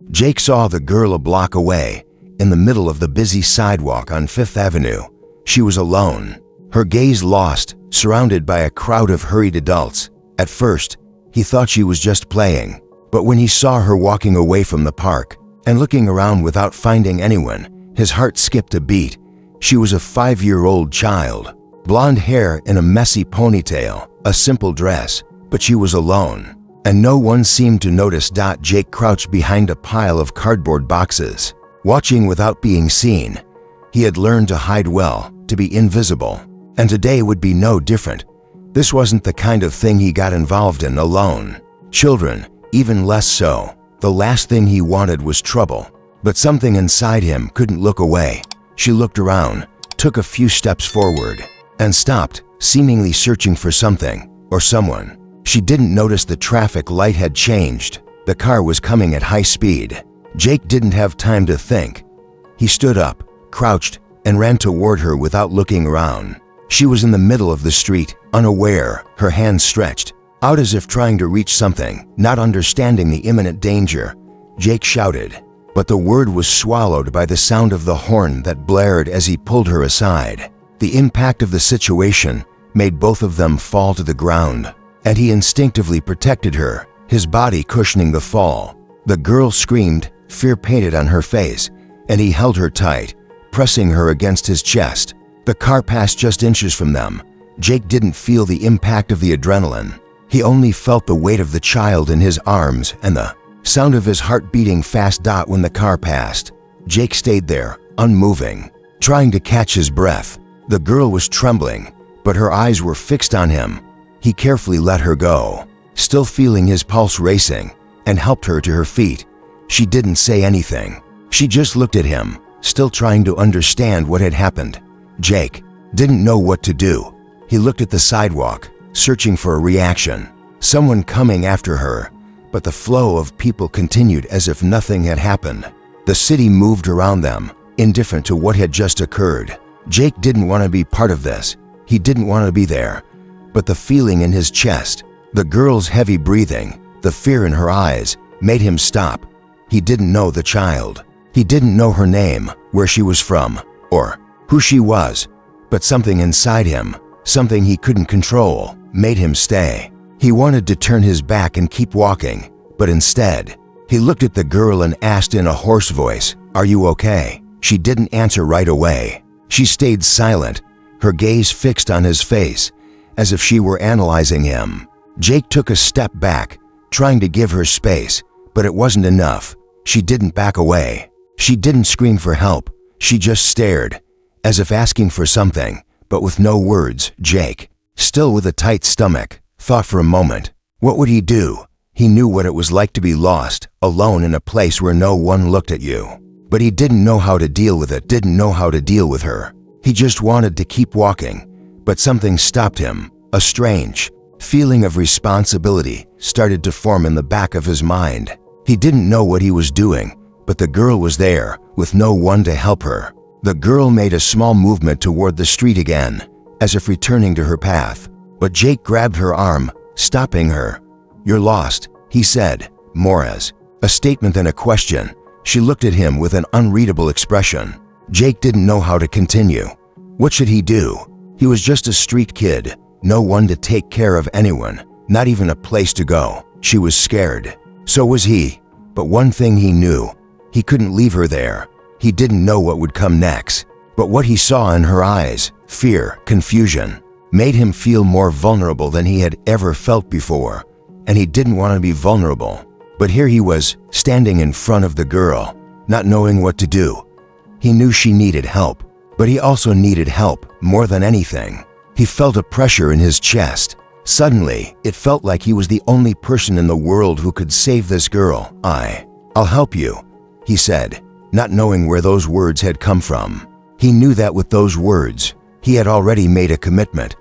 Jake saw the girl a block away, in the middle of the busy sidewalk on Fifth Avenue. She was alone, her gaze lost, surrounded by a crowd of hurried adults. At first, he thought she was just playing, but when he saw her walking away from the park and looking around without finding anyone, his heart skipped a beat. She was a 5-year-old child, blonde hair in a messy ponytail, a simple dress, but she was alone, and no one seemed to notice. Jake crouched behind a pile of cardboard boxes, watching without being seen. He had learned to hide well, to be invisible, and today would be no different. This wasn't the kind of thing he got involved in alone. Children, even less so. The last thing he wanted was trouble, but something inside him couldn't look away. She looked around, took a few steps forward, and stopped, seemingly searching for something or someone. She didn't notice the traffic light had changed. The car was coming at high speed. Jake didn't have time to think. He stood up, crouched, and ran toward her without looking around. She was in the middle of the street, unaware, her hands stretched out as if trying to reach something, not understanding the imminent danger. Jake shouted, but the word was swallowed by the sound of the horn that blared as he pulled her aside. The impact of the situation made both of them fall to the ground, and he instinctively protected her, his body cushioning the fall. The girl screamed, fear painted on her face, and he held her tight, pressing her against his chest. The car passed just inches from them. Jake didn't feel the impact of the adrenaline. He only felt the weight of the child in his arms and the sound of his heart beating fast. When the car passed, Jake stayed there, unmoving, trying to catch his breath. The girl was trembling, but her eyes were fixed on him. He carefully let her go, still feeling his pulse racing, and helped her to her feet. She didn't say anything. She just looked at him, still trying to understand what had happened. Jake didn't know what to do. He looked at the sidewalk, searching for a reaction, someone coming after her, but the flow of people continued as if nothing had happened. The city moved around them, indifferent to what had just occurred. Jake didn't want to be part of this. He didn't want to be there. But the feeling in his chest, the girl's heavy breathing, the fear in her eyes, made him stop. He didn't know the child. He didn't know her name, where she was from, or who she was. But something inside him, something he couldn't control, made him stay. He wanted to turn his back and keep walking, but instead, he looked at the girl and asked in a hoarse voice, "Are you okay?" She didn't answer right away. She stayed silent, her gaze fixed on his face, as if she were analyzing him. Jake took a step back, trying to give her space, but it wasn't enough. She didn't back away. She didn't scream for help. She just stared, as if asking for something, but with no words. Jake, still with a tight stomach, thought for a moment. What would he do? He knew what it was like to be lost, alone in a place where no one looked at you. But he didn't know how to deal with it, didn't know how to deal with her. He just wanted to keep walking, but something stopped him. A strange feeling of responsibility started to form in the back of his mind. He didn't know what he was doing, but the girl was there, with no one to help her. The girl made a small movement toward the street again, as if returning to her path. But Jake grabbed her arm, stopping her. "You're lost," he said, more as a statement than a question. She looked at him with an unreadable expression. Jake didn't know how to continue. What should he do? He was just a street kid, no one to take care of anyone, not even a place to go. She was scared. So was he. But one thing he knew, he couldn't leave her there. He didn't know what would come next. But what he saw in her eyes, fear, confusion, made him feel more vulnerable than he had ever felt before. And he didn't want to be vulnerable. But here he was, standing in front of the girl, not knowing what to do. He knew she needed help, but he also needed help more than anything. He felt a pressure in his chest. Suddenly, it felt like he was the only person in the world who could save this girl. I'll help you," he said, not knowing where those words had come from. He knew that with those words, he had already made a commitment.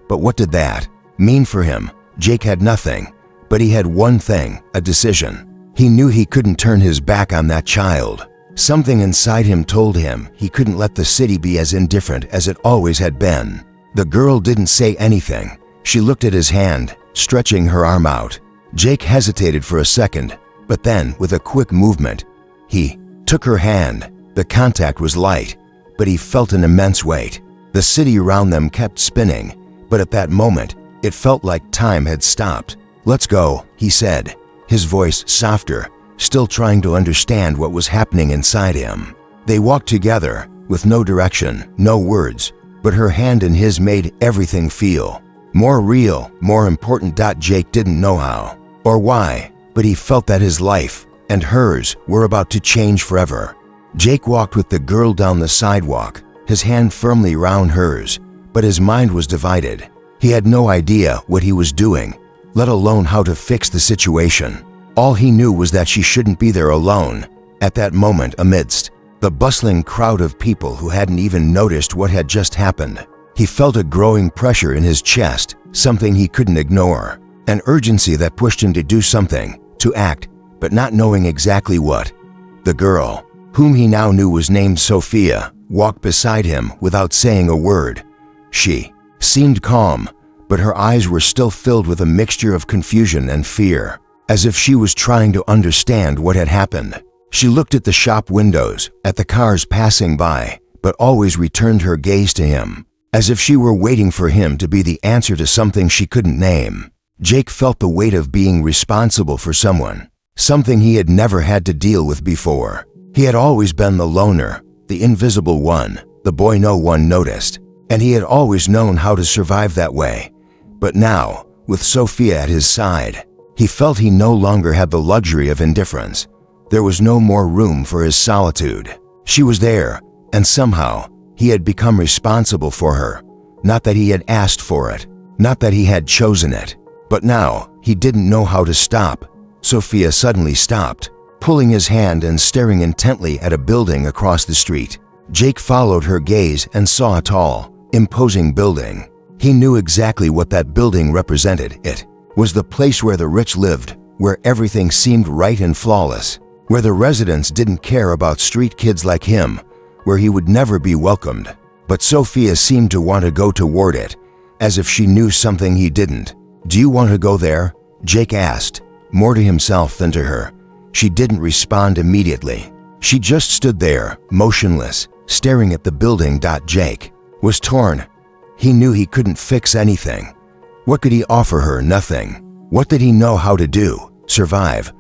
But what did that mean for him? Jake had nothing, but he had one thing, a decision. He knew he couldn't turn his back on that child. Something inside him told him he couldn't let the city be as indifferent as it always had been. The girl didn't say anything. She looked at his hand, stretching her arm out. Jake hesitated for a second, but then, with a quick movement, He took her hand. The contact was light, but he felt an immense weight. The city around them kept spinning, but at that moment, it felt like time had stopped. "Let's go," he said, his voice softer, still trying to understand what was happening inside him. They walked together, with no direction, no words, but her hand in his made everything feel more real, more important. Jake didn't know how or why, but he felt that his life and hers were about to change forever. Jake walked with the girl down the sidewalk, his hand firmly round hers, but his mind was divided. He had no idea what he was doing, let alone how to fix the situation. All he knew was that she shouldn't be there alone, at that moment amidst the bustling crowd of people who hadn't even noticed what had just happened. He felt a growing pressure in his chest, something he couldn't ignore, an urgency that pushed him to do something, to act, but not knowing exactly what. The girl, whom he now knew was named Sophia, walked beside him without saying a word. She seemed calm, but her eyes were still filled with a mixture of confusion and fear, as if she was trying to understand what had happened. She looked at the shop windows, at the cars passing by, but always returned her gaze to him, as if she were waiting for him to be the answer to something she couldn't name. Jake felt the weight of being responsible for someone, something he had never had to deal with before. He had always been the loner, the invisible one, the boy no one noticed, and he had always known how to survive that way. But now, with Sophia at his side, he felt he no longer had the luxury of indifference. There was no more room for his solitude. She was there, and somehow, he had become responsible for her. Not that he had asked for it, not that he had chosen it, but now, he didn't know how to stop. Sophia suddenly stopped, pulling his hand and staring intently at a building across the street. Jake followed her gaze and saw a tall, imposing building. He knew exactly what that building represented. It was the place where the rich lived, where everything seemed right and flawless, where the residents didn't care about street kids like him, where he would never be welcomed. But Sophia seemed to want to go toward it, as if she knew something he didn't. "Do you want to go there?" Jake asked, more to himself than to her. She didn't respond immediately. She just stood there, motionless, staring at the building. Jake was torn. He knew he couldn't fix anything. What could he offer her? Nothing. What did he know how to do? Survive,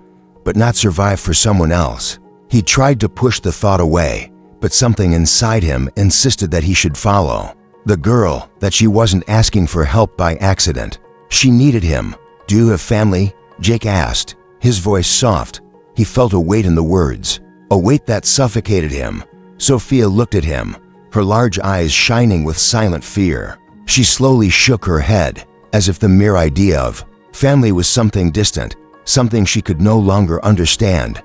but not survive for someone else. He tried to push the thought away, but something inside him insisted that he should follow. The girl, that she wasn't asking for help by accident. She needed him. "Do you have family?" Jake asked, his voice soft. He felt a weight in the words, a weight that suffocated him. Sophia looked at him, her large eyes shining with silent fear. She slowly shook her head, as if the mere idea of family was something distant, something she could no longer understand.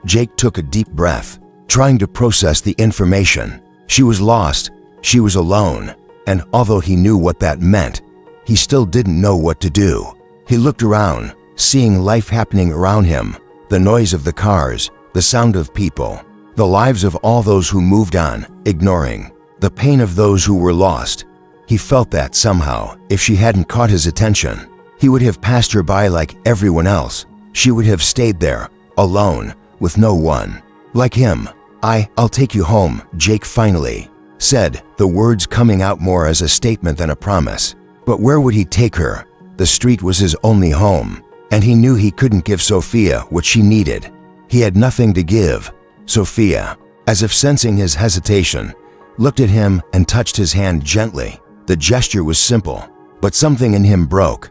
Jake took a deep breath, trying to process the information. She was lost, she was alone, and although he knew what that meant, he still didn't know what to do. He looked around, seeing life happening around him, the noise of the cars, the sound of people, the lives of all those who moved on, ignoring the pain of those who were lost. He felt that somehow, if she hadn't caught his attention, he would have passed her by like everyone else. She would have stayed there, alone, with no one. Like him. I'll take you home," Jake finally said, the words coming out more as a statement than a promise. But where would he take her? The street was his only home, and he knew he couldn't give Sophia what she needed. He had nothing to give. Sophia, as if sensing his hesitation, looked at him and touched his hand gently. The gesture was simple, but something in him broke.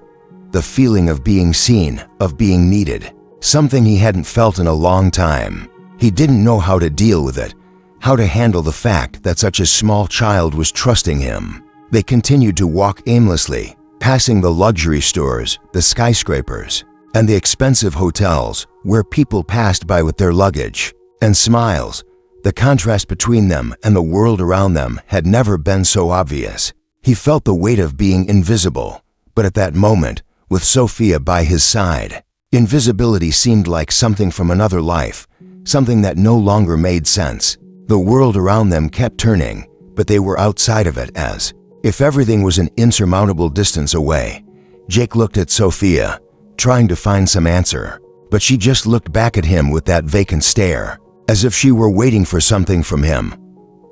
The feeling of being seen, of being needed, something he hadn't felt in a long time. He didn't know how to deal with it, how to handle the fact that such a small child was trusting him. They continued to walk aimlessly, passing the luxury stores, the skyscrapers, and the expensive hotels where people passed by with their luggage and smiles. The contrast between them and the world around them had never been so obvious. He felt the weight of being invisible, but at that moment, with Sophia by his side, invisibility seemed like something from another life, something that no longer made sense. The world around them kept turning, but they were outside of it, as if everything was an insurmountable distance away. Jake looked at Sophia, trying to find some answer, but she just looked back at him with that vacant stare, as if she were waiting for something from him.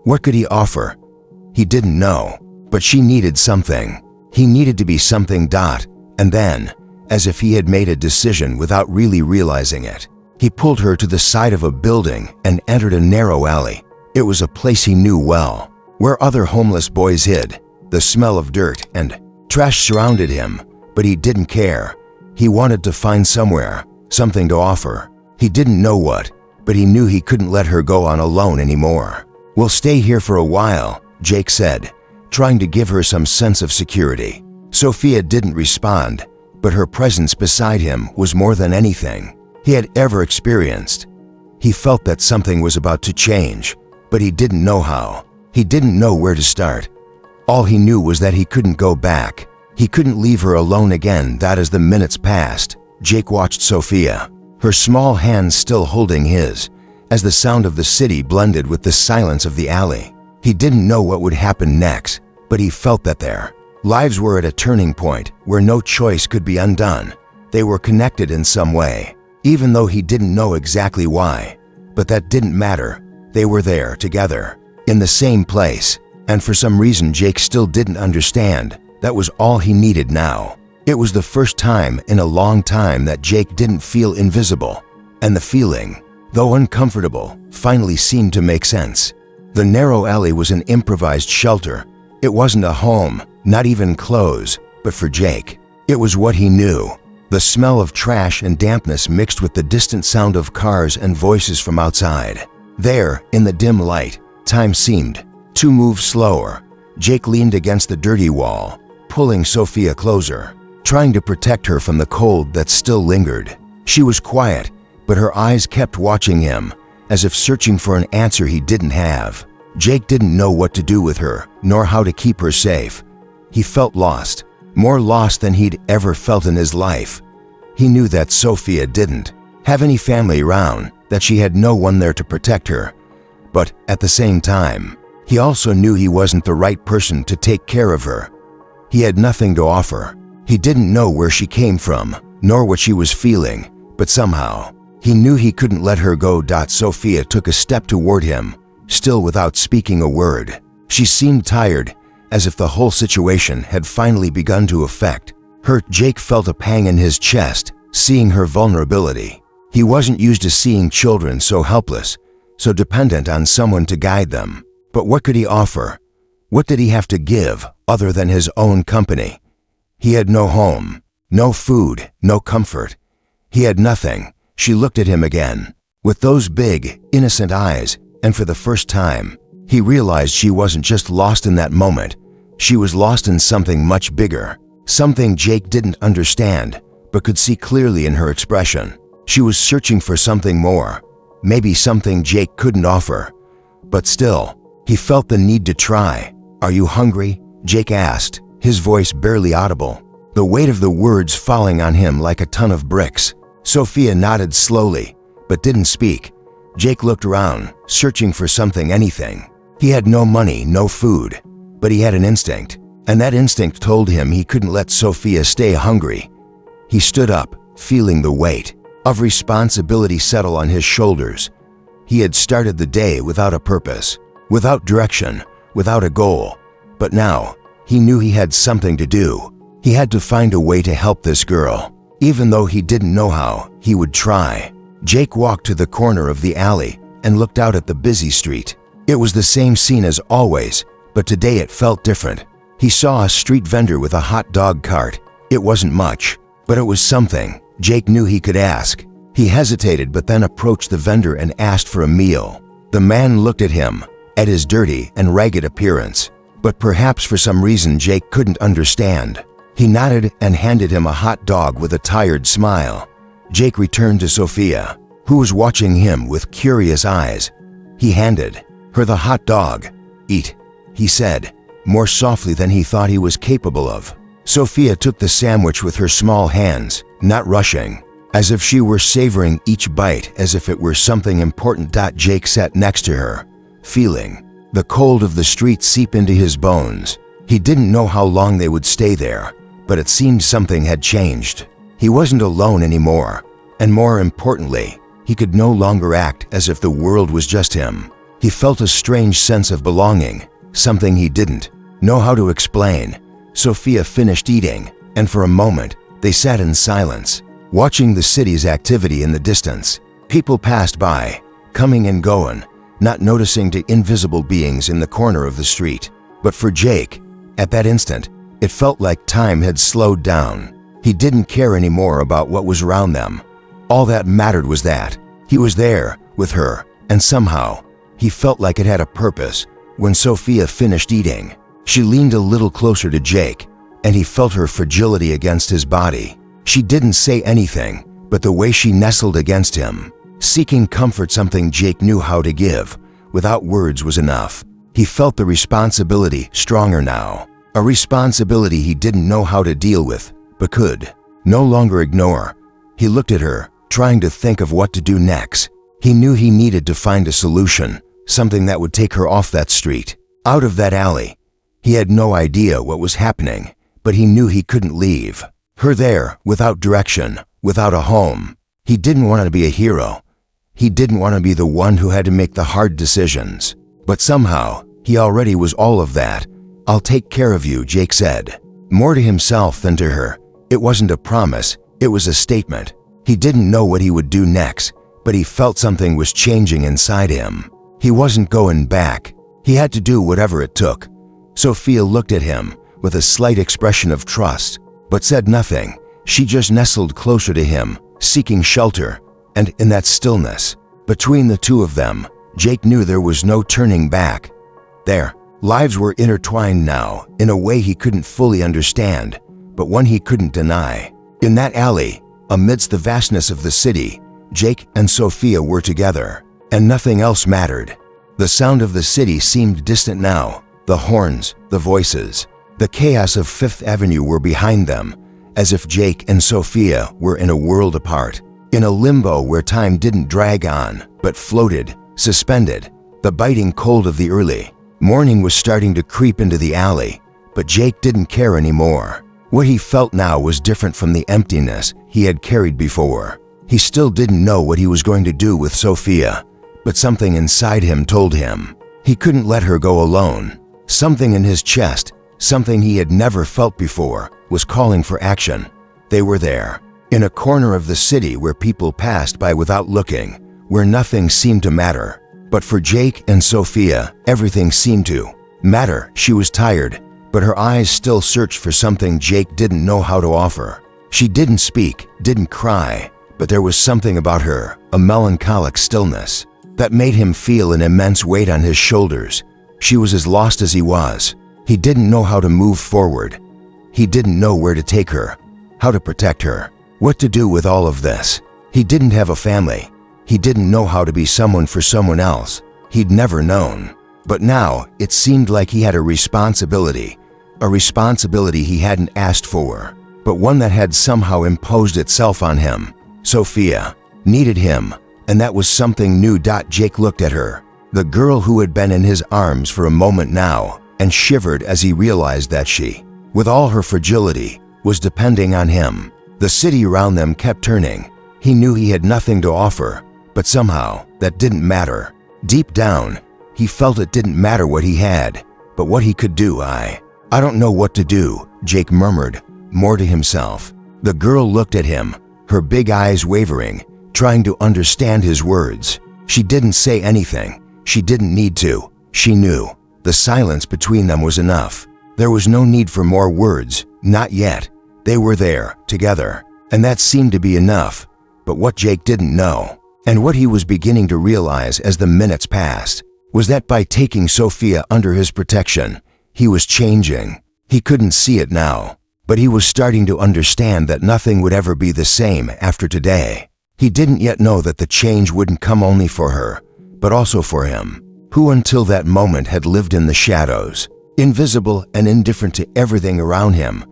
What could he offer? He didn't know, but she needed something. He needed to be something. And then, as if he had made a decision without really realizing it, he pulled her to the side of a building and entered a narrow alley. It was a place he knew well, where other homeless boys hid. The smell of dirt and trash surrounded him, but he didn't care. He wanted to find something to offer. He didn't know what, but he knew he couldn't let her go on alone anymore. "We'll stay here for a while," Jake said, trying to give her some sense of security. Sophia didn't respond, but her presence beside him was more than anything he had ever experienced. He felt that something was about to change, but he didn't know how. He didn't know where to start. All he knew was that he couldn't go back. He couldn't leave her alone again. As the minutes passed, Jake watched Sophia, her small hands still holding his, as the sound of the city blended with the silence of the alley. He didn't know what would happen next, but he felt that their lives were at a turning point where no choice could be undone. They were connected in some way, even though he didn't know exactly why. But that didn't matter. They were there together, in the same place, and for some reason Jake still didn't understand. That was all he needed now. It was the first time in a long time that Jake didn't feel invisible, and the feeling, though uncomfortable, finally seemed to make sense. The narrow alley was an improvised shelter. It wasn't a home, not even clothes, but for Jake, it was what he knew. The smell of trash and dampness mixed with the distant sound of cars and voices from outside. There, in the dim light, time seemed to move slower. Jake leaned against the dirty wall, pulling Sophia closer, trying to protect her from the cold that still lingered. She was quiet, but her eyes kept watching him, as if searching for an answer he didn't have. Jake didn't know what to do with her, nor how to keep her safe. He felt lost, more lost than he'd ever felt in his life. He knew that Sophia didn't have any family around, that she had no one there to protect her. But at the same time, he also knew he wasn't the right person to take care of her. He had nothing to offer. He didn't know where she came from, nor what she was feeling, but somehow, he knew he couldn't let her go. Sophia took a step toward him, still without speaking a word. She seemed tired, as if the whole situation had finally begun to affect her. Jake felt a pang in his chest, seeing her vulnerability. He wasn't used to seeing children so helpless, so dependent on someone to guide them. But what could he offer? What did he have to give other than his own company? He had no home, no food, no comfort. He had nothing. She looked at him again, with those big, innocent eyes, and for the first time, he realized she wasn't just lost in that moment. She was lost in something much bigger, something Jake didn't understand, but could see clearly in her expression. She was searching for something more, maybe something Jake couldn't offer. But still, he felt the need to try. "Are you hungry?" Jake asked, his voice barely audible, the weight of the words falling on him like a ton of bricks. Sophia nodded slowly, but didn't speak. Jake looked around, searching for something, anything. He had no money, no food, but he had an instinct, and that instinct told him he couldn't let Sophia stay hungry. He stood up, feeling the weight of responsibility settle on his shoulders. He had started the day without a purpose, without direction, without a goal, but now he knew he had something to do. He had to find a way to help this girl. Even though he didn't know how, he would try. Jake walked to the corner of the alley and looked out at the busy street. It was the same scene as always, but today it felt different. He saw a street vendor with a hot dog cart. It wasn't much, but it was something Jake knew he could ask. He hesitated but then approached the vendor and asked for a meal. The man looked at him, at his dirty and ragged appearance, but perhaps for some reason Jake couldn't understand. He nodded and handed him a hot dog with a tired smile. Jake returned to Sophia, who was watching him with curious eyes. He handed her the hot dog. "Eat," he said, more softly than he thought he was capable of. Sophia took the sandwich with her small hands, not rushing, as if she were savoring each bite as if it were something important. Jake sat next to her, feeling the cold of the street seep into his bones. He didn't know how long they would stay there, but it seemed something had changed. He wasn't alone anymore, and more importantly, he could no longer act as if the world was just him. He felt a strange sense of belonging, something he didn't know how to explain. Sophia finished eating, and for a moment, they sat in silence, watching the city's activity in the distance. People passed by, coming and going, not noticing the invisible beings in the corner of the street. But for Jake, at that instant, it felt like time had slowed down. He didn't care anymore about what was around them. All that mattered was that he was there with her, and somehow, he felt like it had a purpose. When Sophia finished eating, she leaned a little closer to Jake, and he felt her fragility against his body. She didn't say anything, but the way she nestled against him, seeking comfort, something Jake knew how to give, without words, was enough. He felt the responsibility stronger now, a responsibility he didn't know how to deal with, but could no longer ignore. He looked at her, trying to think of what to do next. He knew he needed to find a solution, something that would take her off that street, out of that alley. He had no idea what was happening, but he knew he couldn't leave her there, without direction, without a home. He didn't want to be a hero. He didn't want to be the one who had to make the hard decisions. But somehow, he already was all of that. "I'll take care of you," Jake said. More to himself than to her. It wasn't a promise, it was a statement. He didn't know what he would do next, but he felt something was changing inside him. He wasn't going back. He had to do whatever it took. Sophia looked at him with a slight expression of trust, but said nothing. She just nestled closer to him, seeking shelter, and in that stillness, between the two of them, Jake knew there was no turning back. Their lives were intertwined now in a way he couldn't fully understand, but one he couldn't deny. In that alley, amidst the vastness of the city, Jake and Sophia were together, and nothing else mattered. The sound of the city seemed distant now, the horns, the voices, the chaos of Fifth Avenue were behind them, as if Jake and Sophia were in a world apart, in a limbo where time didn't drag on, but floated, suspended. The biting cold of the early morning was starting to creep into the alley, but Jake didn't care anymore. What he felt now was different from the emptiness he had carried before. He still didn't know what he was going to do with Sophia, but something inside him told him he couldn't let her go alone. Something in his chest, something he had never felt before, was calling for action. They were there, in a corner of the city where people passed by without looking, where nothing seemed to matter. But for Jake and Sophia, everything seemed to matter. She was tired, but her eyes still searched for something Jake didn't know how to offer. She didn't speak, didn't cry, but there was something about her, a melancholic stillness, that made him feel an immense weight on his shoulders. She was as lost as he was. He didn't know how to move forward. He didn't know where to take her, how to protect her, what to do with all of this. He didn't have a family. He didn't know how to be someone for someone else. He'd never known. But now, it seemed like he had a responsibility he hadn't asked for, but one that had somehow imposed itself on him. Sophia needed him, and that was something new. Jake looked at her, the girl who had been in his arms for a moment now, and shivered as he realized that she, with all her fragility, was depending on him. The city around them kept turning. He knew he had nothing to offer, but somehow that didn't matter. Deep down, he felt it didn't matter what he had, but what he could do. I don't know what to do," Jake murmured, more to himself. The girl looked at him, her big eyes wavering, trying to understand his words. She didn't say anything. She didn't need to. She knew. The silence between them was enough. There was no need for more words, not yet. They were there, together, and that seemed to be enough. But what Jake didn't know, and what he was beginning to realize as the minutes passed, was that by taking Sophia under his protection, he was changing. He couldn't see it now, but he was starting to understand that nothing would ever be the same after today. He didn't yet know that the change wouldn't come only for her, but also for him, who until that moment had lived in the shadows, invisible and indifferent to everything around him.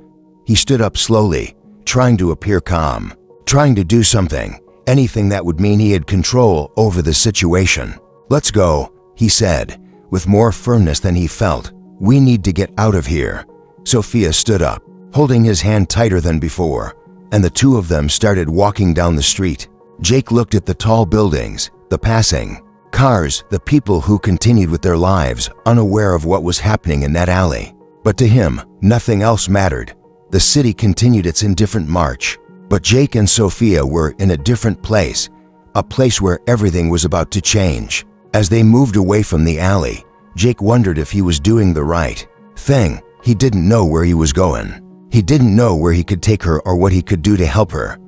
He stood up slowly, trying to appear calm, trying to do something, anything that would mean he had control over the situation. "Let's go," he said, with more firmness than he felt. "We need to get out of here." Sophia stood up, holding his hand tighter than before, and the two of them started walking down the street. Jake looked at the tall buildings, the passing cars, the people who continued with their lives, unaware of what was happening in that alley. But to him, nothing else mattered. The city continued its indifferent march. But Jake and Sophia were in a different place, a place where everything was about to change. As they moved away from the alley, Jake wondered if he was doing the right thing. He didn't know where he was going. He didn't know where he could take her or what he could do to help her.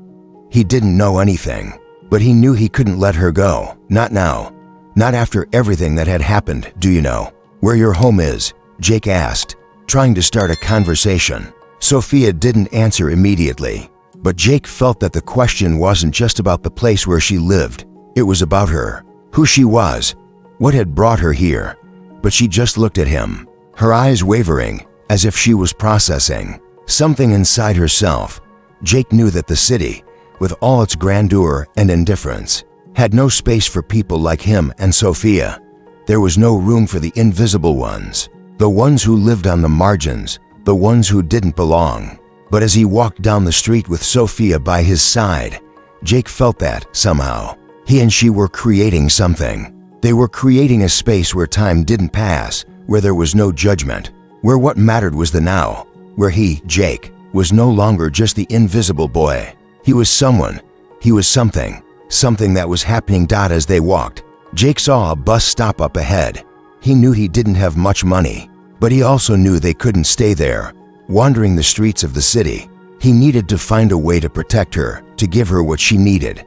He didn't know anything, but he knew he couldn't let her go. Not now. Not after everything that had happened. Do you know where your home is? Jake asked, trying to start a conversation. Sophia didn't answer immediately, but Jake felt that the question wasn't just about the place where she lived. It was about her, who she was, what had brought her here. But she just looked at him, her eyes wavering, as if she was processing something inside herself. Jake knew that the city, with all its grandeur and indifference, had no space for people like him and Sophia. There was no room for the invisible ones, the ones who lived on the margins, the ones who didn't belong. But as he walked down the street with Sophia by his side, Jake felt that, somehow, he and she were creating something. They were creating a space where time didn't pass, where there was no judgment, where what mattered was the now, where he, Jake, was no longer just the invisible boy. He was someone. He was something. Something that was happening. As they walked, Jake saw a bus stop up ahead. He knew he didn't have much money, but he also knew they couldn't stay there, wandering the streets of the city. He needed to find a way to protect her, to give her what she needed.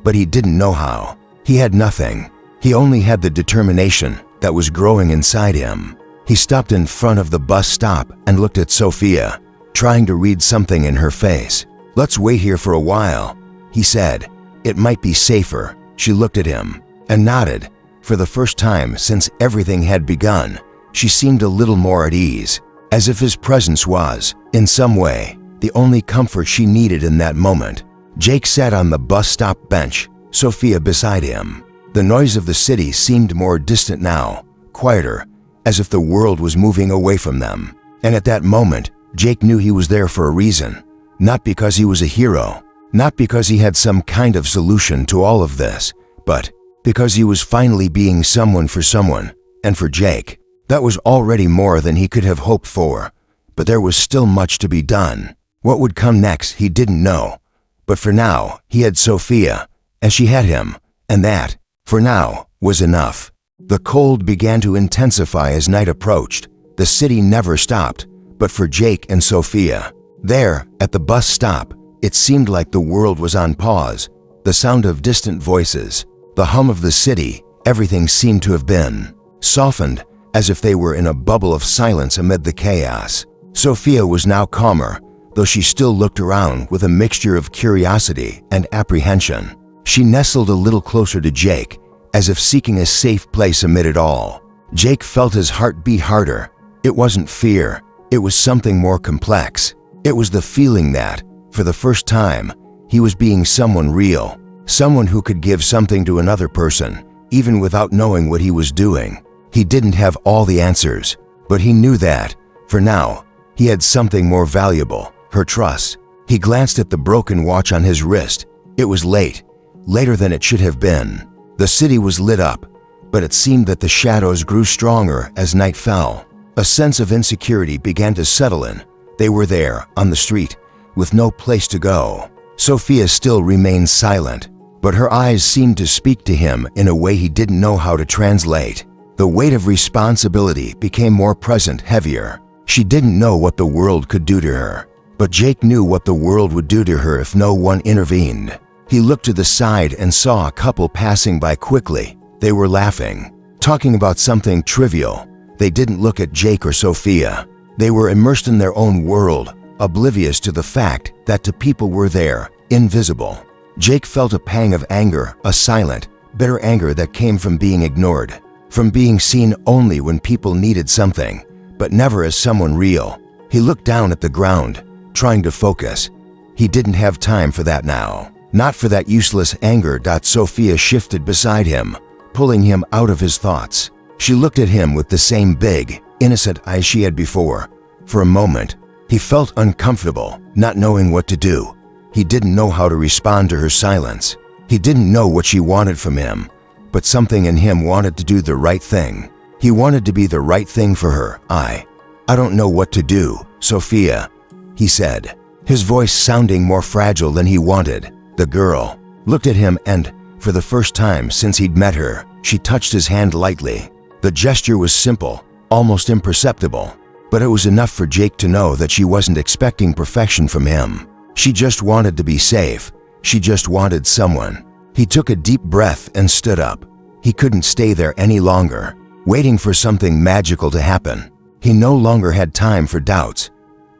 But he didn't know how. He had nothing. He only had the determination that was growing inside him. He stopped in front of the bus stop and looked at Sophia, trying to read something in her face. "Let's wait here for a while," he said. "It might be safer." She looked at him and nodded. For the first time since everything had begun, she seemed a little more at ease, as if his presence was, in some way, the only comfort she needed in that moment. Jake sat on the bus stop bench, Sophia beside him. The noise of the city seemed more distant now, quieter, as if the world was moving away from them. And at that moment, Jake knew he was there for a reason. Not because he was a hero, not because he had some kind of solution to all of this, but because he was finally being someone for someone. And for Jake, that was already more than he could have hoped for. But there was still much to be done. What would come next, he didn't know. But for now, he had Sophia, and she had him, and that, for now, was enough. The cold began to intensify as night approached. The city never stopped, but for Jake and Sophia. There, at the bus stop, it seemed like the world was on pause. The sound of distant voices, the hum of the city, everything seemed to have been softened, as if they were in a bubble of silence amid the chaos. Sophia was now calmer, though she still looked around with a mixture of curiosity and apprehension. She nestled a little closer to Jake, as if seeking a safe place amid it all. Jake felt his heart beat harder. It wasn't fear, it was something more complex. It was the feeling that, for the first time, he was being someone real, someone who could give something to another person, even without knowing what he was doing. He didn't have all the answers, but he knew that, for now, he had something more valuable, her trust. He glanced at the broken watch on his wrist. It was late, later than it should have been. The city was lit up, but it seemed that the shadows grew stronger as night fell. A sense of insecurity began to settle in. They were there, on the street, with no place to go. Sophia still remained silent, but her eyes seemed to speak to him in a way he didn't know how to translate. The weight of responsibility became more present, heavier. She didn't know what the world could do to her, but Jake knew what the world would do to her if no one intervened. He looked to the side and saw a couple passing by quickly. They were laughing, talking about something trivial. They didn't look at Jake or Sophia. They were immersed in their own world, oblivious to the fact that two people were there, invisible. Jake felt a pang of anger, a silent, bitter anger that came from being ignored, from being seen only when people needed something, but never as someone real. He looked down at the ground, trying to focus. He didn't have time for that now. Not for that useless anger. Sophia shifted beside him, pulling him out of his thoughts. She looked at him with the same big, innocent eyes she had before. For a moment, he felt uncomfortable, not knowing what to do. He didn't know how to respond to her silence. He didn't know what she wanted from him, but something in him wanted to do the right thing. He wanted to be the right thing for her. I don't know what to do, Sophia, he said, his voice sounding more fragile than he wanted. The girl looked at him and, for the first time since he'd met her, she touched his hand lightly. The gesture was simple, almost imperceptible, but it was enough for Jake to know that she wasn't expecting perfection from him. She just wanted to be safe. She just wanted someone. He took a deep breath and stood up. He couldn't stay there any longer, waiting for something magical to happen. He no longer had time for doubts.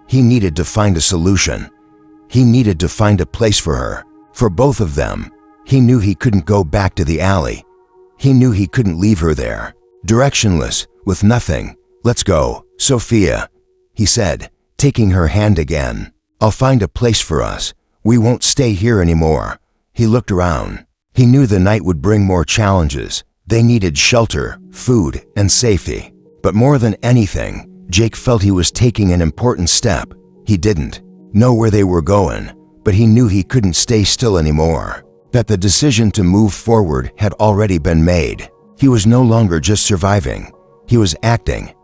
He needed to find a solution. He needed to find a place for her, for both of them. He knew he couldn't go back to the alley. He knew he couldn't leave her there, directionless, with nothing. Let's go, Sophia, he said, taking her hand again. I'll find a place for us. We won't stay here anymore. He looked around. He knew the night would bring more challenges. They needed shelter, food, and safety. But more than anything, Jake felt he was taking an important step. He didn't know where they were going, but he knew he couldn't stay still anymore. That the decision to move forward had already been made. He was no longer just surviving. He was acting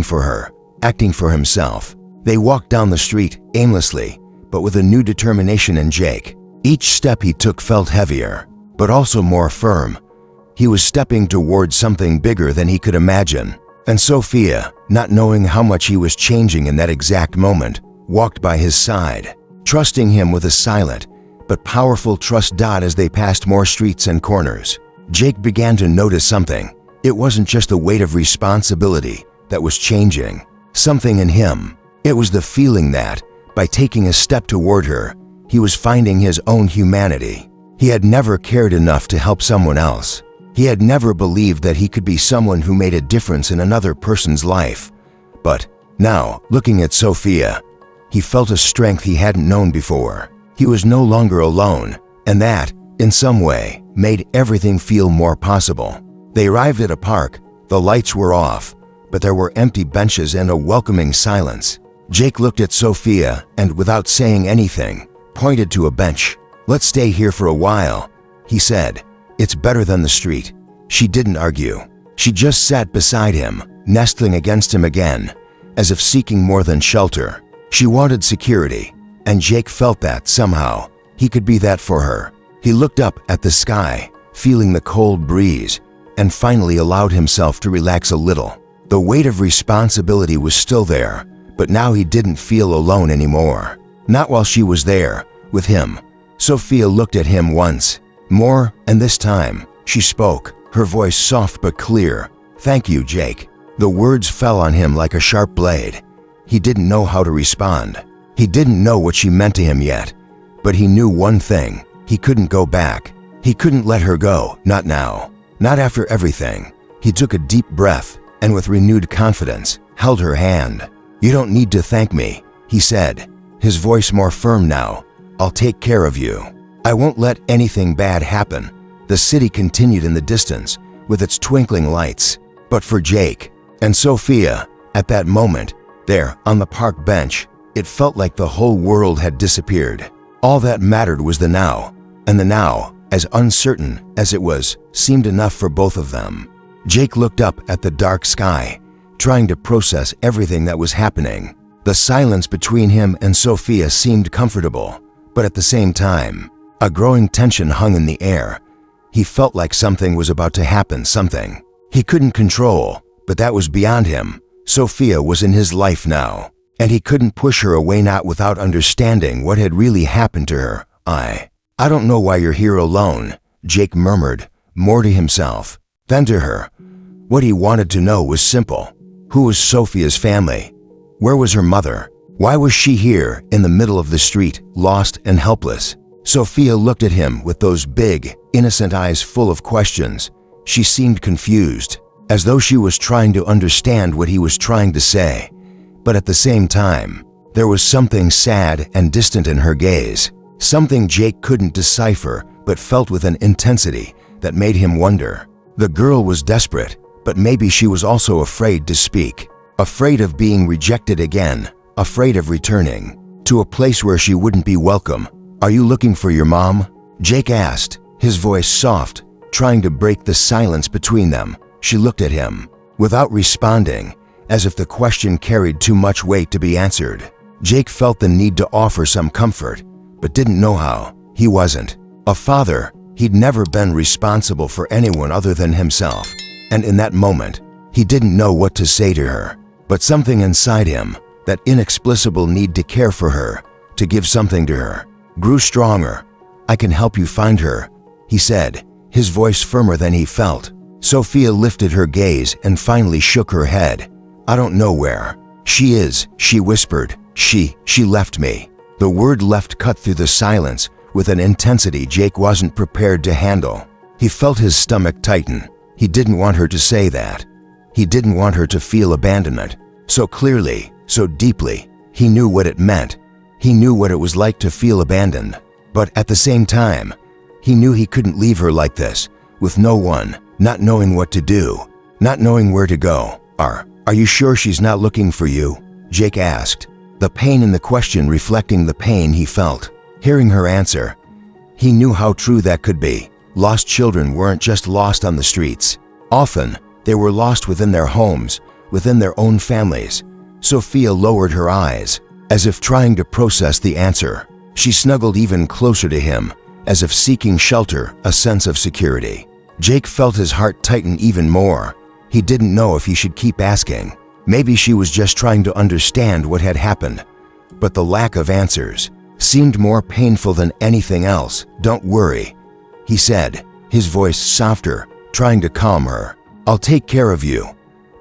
for her, acting for himself. They walked down the street aimlessly, but with a new determination in Jake. Each step he took felt heavier, but also more firm. He was stepping towards something bigger than he could imagine. And Sophia, not knowing how much he was changing in that exact moment, walked by his side, trusting him with a silent but powerful trust. As they passed more streets and corners, Jake began to notice something. It wasn't just the weight of responsibility that was changing something in him. It was the feeling that, by taking a step toward her, he was finding his own humanity. He had never cared enough to help someone else. He had never believed that he could be someone who made a difference in another person's life. But now, looking at Sophia, he felt a strength he hadn't known before. He was no longer alone, and that, in some way, made everything feel more possible. They arrived at a park. The lights were off, but there were empty benches and a welcoming silence. Jake looked at Sophia and, without saying anything, pointed to a bench. Let's stay here for a while, he said. It's better than the street. She didn't argue. She just sat beside him, nestling against him again, as if seeking more than shelter. She wanted security, and Jake felt that somehow he could be that for her. He looked up at the sky, feeling the cold breeze, and finally allowed himself to relax a little. The weight of responsibility was still there, but now he didn't feel alone anymore. Not while she was there, with him. Sophia looked at him once more, and this time, she spoke, her voice soft but clear. Thank you, Jake. The words fell on him like a sharp blade. He didn't know how to respond. He didn't know what she meant to him yet, but he knew one thing. He couldn't go back. He couldn't let her go, not now. Not after everything. He took a deep breath, and with renewed confidence, held her hand. You don't need to thank me, he said, his voice more firm now. I'll take care of you. I won't let anything bad happen. The city continued in the distance, with its twinkling lights. But for Jake and Sophia, at that moment, there, on the park bench, it felt like the whole world had disappeared. All that mattered was the now, and the now, as uncertain as it was, seemed enough for both of them. Jake looked up at the dark sky, trying to process everything that was happening. The silence between him and Sophia seemed comfortable, but at the same time, a growing tension hung in the air. He felt like something was about to happen, something he couldn't control, but that was beyond him. Sophia was in his life now, and he couldn't push her away, not without understanding what had really happened to her. I don't know why you're here alone, Jake murmured, more to himself than to her. What he wanted to know was simple. Who was Sophia's family? Where was her mother? Why was she here in the middle of the street, lost and helpless? Sophia looked at him with those big, innocent eyes full of questions. She seemed confused, as though she was trying to understand what he was trying to say. But at the same time, there was something sad and distant in her gaze, something Jake couldn't decipher but felt with an intensity that made him wonder. The girl was desperate, but maybe she was also afraid to speak, afraid of being rejected again, afraid of returning to a place where she wouldn't be welcome. Are you looking for your mom? Jake asked, his voice soft, trying to break the silence between them. She looked at him, without responding, as if the question carried too much weight to be answered. Jake felt the need to offer some comfort, but didn't know how. He wasn't a father. He'd never been responsible for anyone other than himself. And in that moment, he didn't know what to say to her. But something inside him, that inexplicable need to care for her, to give something to her, grew stronger. "I can help you find her," he said, his voice firmer than he felt. Sophia lifted her gaze and finally shook her head. "I don't know where she is," she whispered. She left me." The word "left" cut through the silence with an intensity Jake wasn't prepared to handle. He felt his stomach tighten. He didn't want her to say that. He didn't want her to feel abandonment. So clearly, so deeply, he knew what it meant. He knew what it was like to feel abandoned. But at the same time, he knew he couldn't leave her like this, with no one, not knowing what to do, not knowing where to go. Are you sure she's not looking for you?" Jake asked, the pain in the question reflecting the pain he felt. Hearing her answer, he knew how true that could be. Lost children weren't just lost on the streets. Often, they were lost within their homes, within their own families. Sophia lowered her eyes, as if trying to process the answer. She snuggled even closer to him, as if seeking shelter, a sense of security. Jake felt his heart tighten even more. He didn't know if he should keep asking. Maybe she was just trying to understand what had happened. But the lack of answers seemed more painful than anything else. "Don't worry," he said, his voice softer, trying to calm her. "I'll take care of you.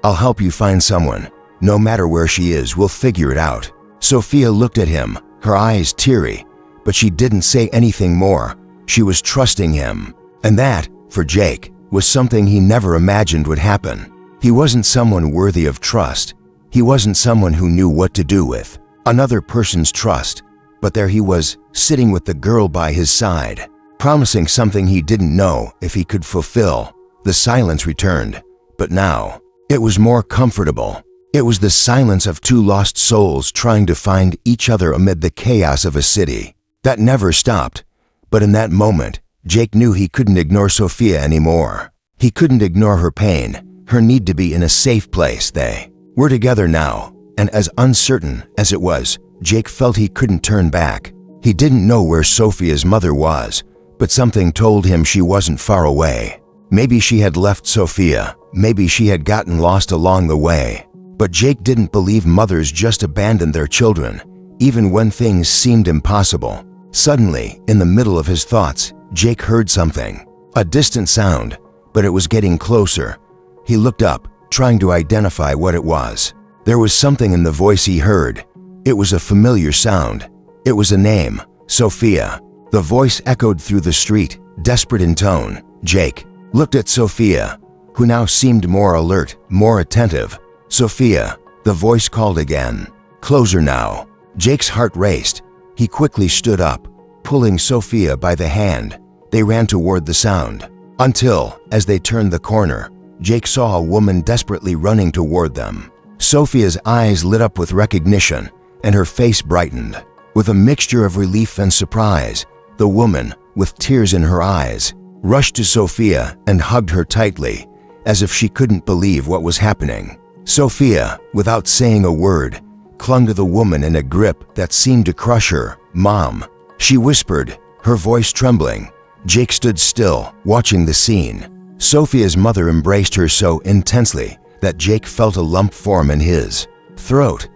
I'll help you find someone. No matter where she is, we'll figure it out." Sophia looked at him, her eyes teary, but she didn't say anything more. She was trusting him. And that, for Jake, was something he never imagined would happen. He wasn't someone worthy of trust. He wasn't someone who knew what to do with another person's trust. But there he was, sitting with the girl by his side, promising something he didn't know if he could fulfill. The silence returned, but now, it was more comfortable. It was the silence of two lost souls trying to find each other amid the chaos of a city. That never stopped. But in that moment, Jake knew he couldn't ignore Sophia anymore. He couldn't ignore her pain, her need to be in a safe place. They were together now, and as uncertain as it was, Jake felt he couldn't turn back. He didn't know where Sophia's mother was, but something told him she wasn't far away. Maybe she had left Sophia. Maybe she had gotten lost along the way. But Jake didn't believe mothers just abandoned their children, even when things seemed impossible. Suddenly, in the middle of his thoughts, Jake heard something. A distant sound, but it was getting closer. He looked up, trying to identify what it was. There was something in the voice he heard. It was a familiar sound. It was a name, Sophia. The voice echoed through the street, desperate in tone. Jake looked at Sophia, who now seemed more alert, more attentive. "Sophia," the voice called again. "Closer now." Jake's heart raced. He quickly stood up, pulling Sophia by the hand. They ran toward the sound, until, as they turned the corner, Jake saw a woman desperately running toward them. Sophia's eyes lit up with recognition, and her face brightened. With a mixture of relief and surprise, the woman, with tears in her eyes, rushed to Sophia and hugged her tightly, as if she couldn't believe what was happening. Sophia, without saying a word, clung to the woman in a grip that seemed to crush her. "Mom," she whispered, her voice trembling. Jake stood still, watching the scene. Sophia's mother embraced her so intensely that Jake felt a lump form in his throat.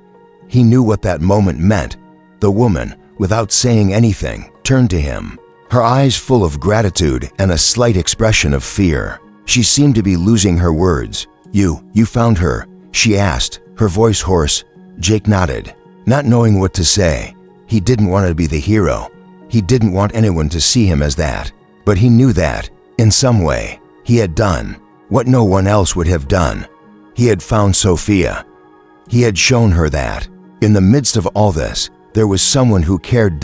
He knew what that moment meant. The woman, without saying anything, turned to him, her eyes full of gratitude and a slight expression of fear. She seemed to be losing her words. You found her?" she asked, her voice hoarse. Jake nodded, not knowing what to say. He didn't want to be the hero. He didn't want anyone to see him as that. But he knew that, in some way, he had done what no one else would have done. He had found Sophia. He had shown her that. In the midst of all this, there was someone who cared.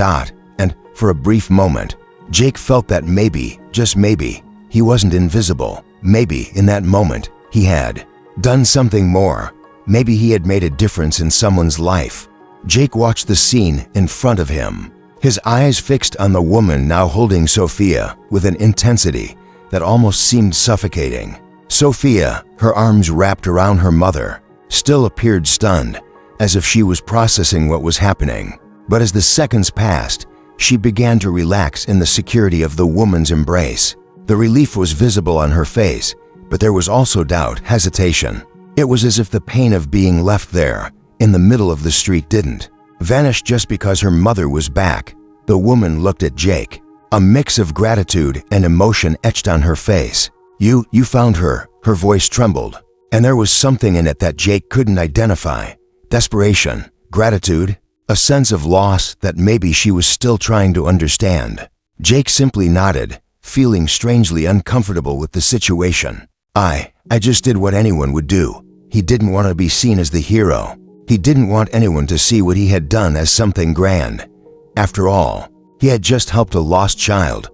And, for a brief moment, Jake felt that maybe, just maybe, he wasn't invisible. Maybe, in that moment, he had done something more. Maybe he had made a difference in someone's life. Jake watched the scene in front of him. his eyes fixed on the woman now holding Sophia with an intensity that almost seemed suffocating. Sophia, her arms wrapped around her mother, still appeared stunned, as if she was processing what was happening. But as the seconds passed, she began to relax in the security of the woman's embrace. The relief was visible on her face, but there was also doubt, hesitation. It was as if the pain of being left there, in the middle of the street, didn't vanish just because her mother was back. The woman looked at Jake. A mix of gratitude and emotion etched on her face. You found her," her voice trembled, and there was something in it that Jake couldn't identify. Desperation, gratitude, a sense of loss that maybe she was still trying to understand. Jake simply nodded, feeling strangely uncomfortable with the situation. I just did what anyone would do." He didn't want to be seen as the hero. He didn't want anyone to see what he had done as something grand. After all, he had just helped a lost child.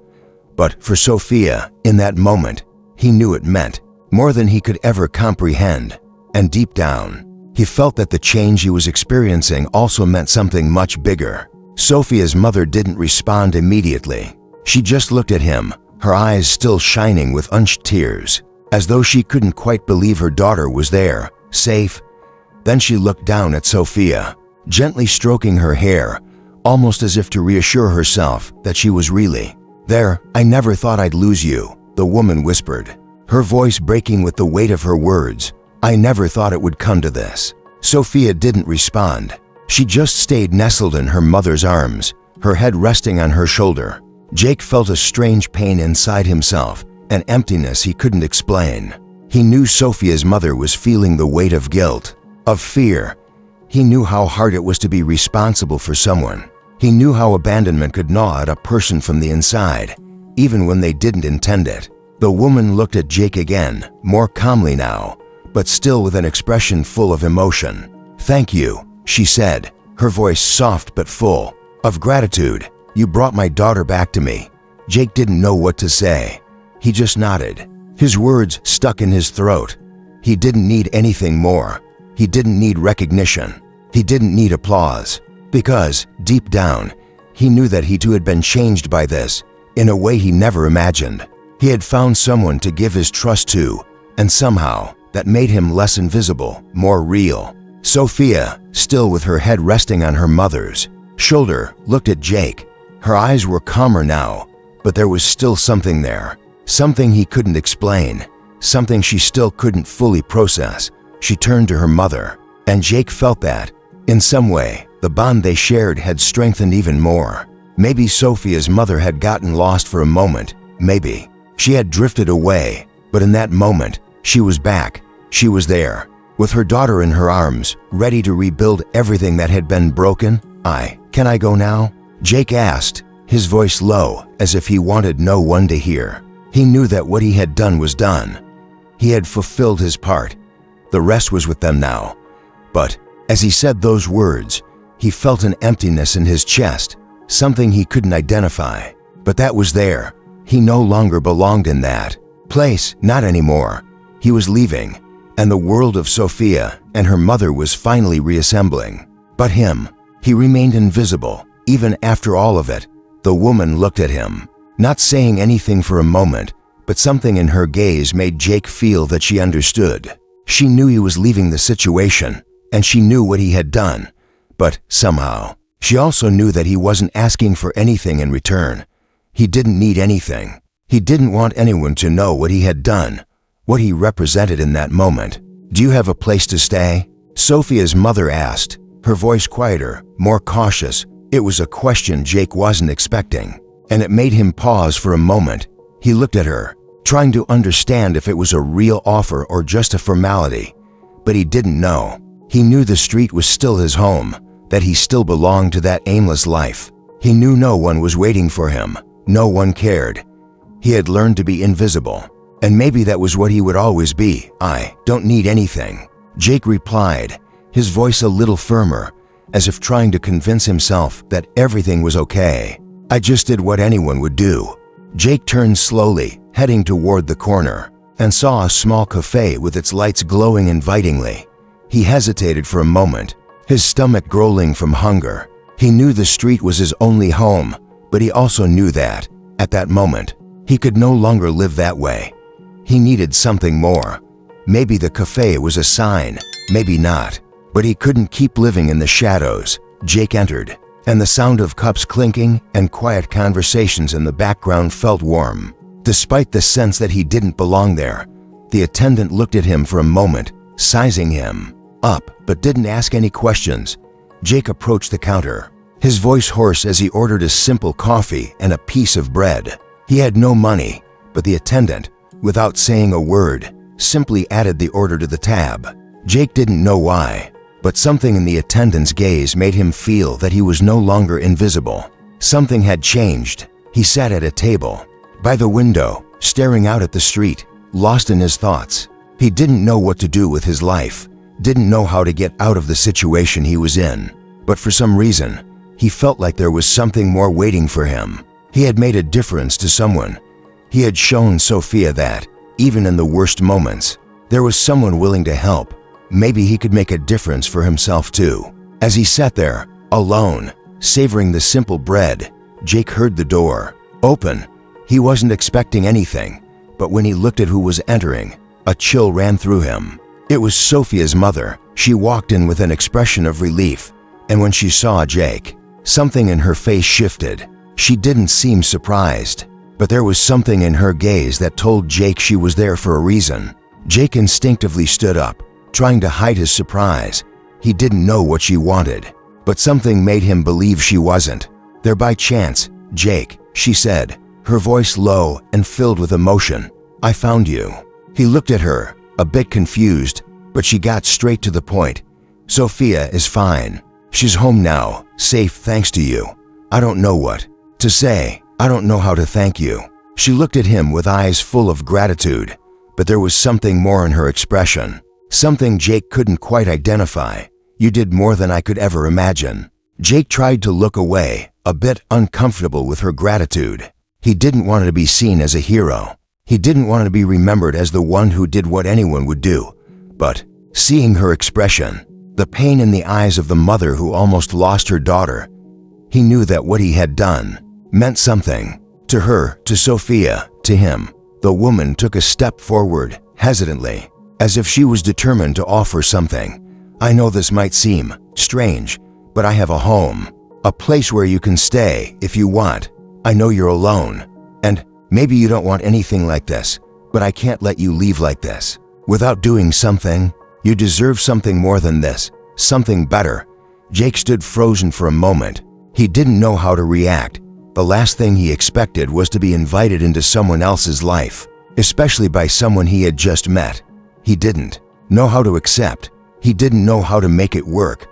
But for Sophia, in that moment, he knew it meant more than he could ever comprehend. And deep down, he felt that the change he was experiencing also meant something much bigger. Sophia's mother didn't respond immediately. She just looked at him, her eyes still shining with unshed tears, as though she couldn't quite believe her daughter was there, safe. Then she looked down at Sophia, gently stroking her hair, almost as if to reassure herself that she was really there. "I never thought I'd lose you," the woman whispered, her voice breaking with the weight of her words. "I never thought it would come to this." Sophia didn't respond. She just stayed nestled in her mother's arms, her head resting on her shoulder. Jake felt a strange pain inside himself, an emptiness he couldn't explain. He knew Sophia's mother was feeling the weight of guilt, of fear. He knew how hard it was to be responsible for someone. He knew how abandonment could gnaw at a person from the inside, even when they didn't intend it. The woman looked at Jake again, more calmly now, but still with an expression full of emotion. "Thank you," she said, her voice soft but full of gratitude. "You brought my daughter back to me." Jake didn't know what to say. He just nodded, his words stuck in his throat. He didn't need anything more. He didn't need recognition. He didn't need applause. Because, deep down, he knew that he too had been changed by this, in a way he never imagined. He had found someone to give his trust to, and somehow, that made him less invisible, more real. Sophia, still with her head resting on her mother's shoulder, looked at Jake. Her eyes were calmer now, but there was still something there. Something he couldn't explain, something she still couldn't fully process. She turned to her mother, and Jake felt that, in some way, the bond they shared had strengthened even more. Maybe Sophia's mother had gotten lost for a moment. Maybe she had drifted away, but in that moment, she was back. She was there, with her daughter in her arms, ready to rebuild everything that had been broken. Can I go now?" Jake asked, his voice low, as if he wanted no one to hear. He knew that what he had done was done. He had fulfilled his part. The rest was with them now. But as he said those words, he felt an emptiness in his chest, something he couldn't identify. But that was there. He no longer belonged in that place, not anymore. He was leaving, and the world of Sophia and her mother was finally reassembling. But him, he remained invisible, even after all of it. The woman looked at him, not saying anything for a moment, but something in her gaze made Jake feel that she understood. She knew he was leaving the situation, and she knew what he had done. But somehow, she also knew that he wasn't asking for anything in return. He didn't need anything. He didn't want anyone to know what he had done, what he represented in that moment. "Do you have a place to stay?" Sophia's mother asked, her voice quieter, more cautious. It was a question Jake wasn't expecting, and it made him pause for a moment. He looked at her, trying to understand if it was a real offer or just a formality. But he didn't know. He knew the street was still his home, that he still belonged to that aimless life. He knew no one was waiting for him. No one cared. He had learned to be invisible, and maybe that was what he would always be. "I don't need anything," Jake replied, his voice a little firmer, as if trying to convince himself that everything was okay. "I just did what anyone would do." Jake turned slowly, heading toward the corner, and saw a small cafe with its lights glowing invitingly. He hesitated for a moment, his stomach growling from hunger. He knew the street was his only home, but he also knew that, at that moment, he could no longer live that way. He needed something more. Maybe the cafe was a sign, maybe not. But he couldn't keep living in the shadows. Jake entered, and the sound of cups clinking and quiet conversations in the background felt warm. Despite the sense that he didn't belong there, the attendant looked at him for a moment, sizing him up, but didn't ask any questions. Jake approached the counter, his voice hoarse as he ordered a simple coffee and a piece of bread. He had no money, but the attendant, without saying a word, simply added the order to the tab. Jake didn't know why, but something in the attendant's gaze made him feel that he was no longer invisible. Something had changed. He sat at a table, by the window, staring out at the street, lost in his thoughts. He didn't know what to do with his life, didn't know how to get out of the situation he was in. But for some reason, he felt like there was something more waiting for him. He had made a difference to someone. He had shown Sophia that, even in the worst moments, there was someone willing to help. Maybe he could make a difference for himself too. As he sat there, alone, savoring the simple bread, Jake heard the door open. He wasn't expecting anything, but when he looked at who was entering, a chill ran through him. It was Sophia's mother. She walked in with an expression of relief, and when she saw Jake, something in her face shifted. She didn't seem surprised, but there was something in her gaze that told Jake she was there for a reason. Jake instinctively stood up, trying to hide his surprise. He didn't know what she wanted, but something made him believe she wasn't there by chance. "Jake," she said, her voice low and filled with emotion. "I found you." He looked at her, a bit confused, but she got straight to the point. "Sophia is fine. She's home now, safe thanks to you. I don't know what to say. I don't know how to thank you." She looked at him with eyes full of gratitude, but there was something more in her expression. Something Jake couldn't quite identify. "You did more than I could ever imagine." Jake tried to look away, a bit uncomfortable with her gratitude. He didn't want to be seen as a hero. He didn't want to be remembered as the one who did what anyone would do. But, seeing her expression, the pain in the eyes of the mother who almost lost her daughter, he knew that what he had done meant something. To her, to Sophia, to him. The woman took a step forward, hesitantly, as if she was determined to offer something. "I know this might seem strange, but I have a home. A place where you can stay if you want. I know you're alone, and maybe you don't want anything like this, but I can't let you leave like this without doing something. You deserve something more than this, something better." Jake stood frozen for a moment. He didn't know how to react. The last thing he expected was to be invited into someone else's life, especially by someone he had just met. He didn't know how to accept. He didn't know how to make it work.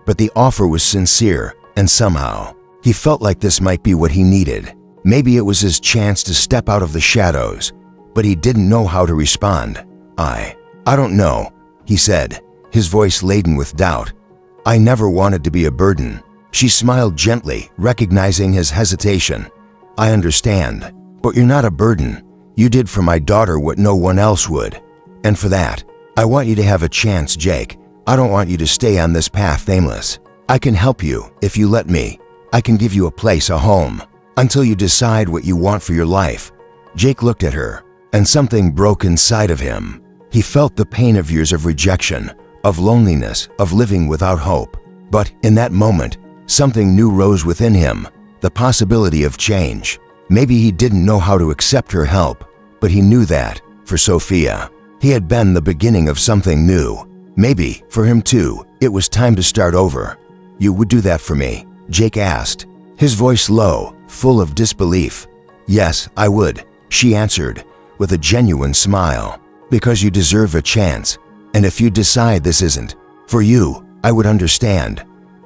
But the offer was sincere, and somehow, he felt like this might be what he needed. Maybe it was his chance to step out of the shadows, but he didn't know how to respond. I don't know," he said, his voice laden with doubt. "I never wanted to be a burden." She smiled gently, recognizing his hesitation. "I understand, but you're not a burden. You did for my daughter what no one else would. And for that, I want you to have a chance, Jake. I don't want you to stay on this path aimless. I can help you if you let me. I can give you a place, a home, until you decide what you want for your life." Jake looked at her, and something broke inside of him. He felt the pain of years of rejection, of loneliness, of living without hope. But in that moment, something new rose within him, the possibility of change. Maybe he didn't know how to accept her help, but he knew that, for Sophia, he had been the beginning of something new. Maybe, for him too, it was time to start over. "You would do that for me?" Jake asked, his voice low, full of disbelief. "Yes, I would," she answered, with a genuine smile. "Because you deserve a chance, and if you decide this isn't for you, I would understand.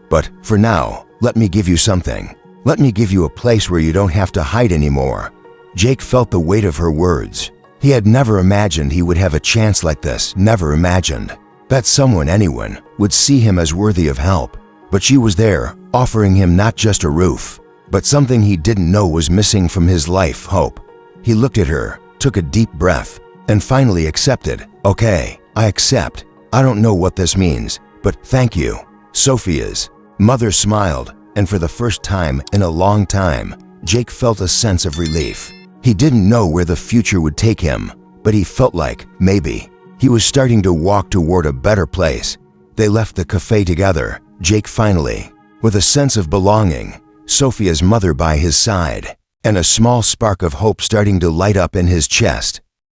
But for now, let me give you something. Let me give you a place where you don't have to hide anymore." Jake felt the weight of her words. He had never imagined he would have a chance like this, never imagined that someone, anyone, would see him as worthy of help. But she was there, offering him not just a roof, but something he didn't know was missing from his life, hope. He looked at her, took a deep breath, and finally accepted. "Okay, I accept. I don't know what this means, but thank you." Sophia's mother smiled, and for the first time in a long time, Jake felt a sense of relief. He didn't know where the future would take him, but he felt like, maybe, he was starting to walk toward a better place. They left the cafe together, Jake finally, with a sense of belonging, Sophia's mother by his side, and a small spark of hope starting to light up in his chest.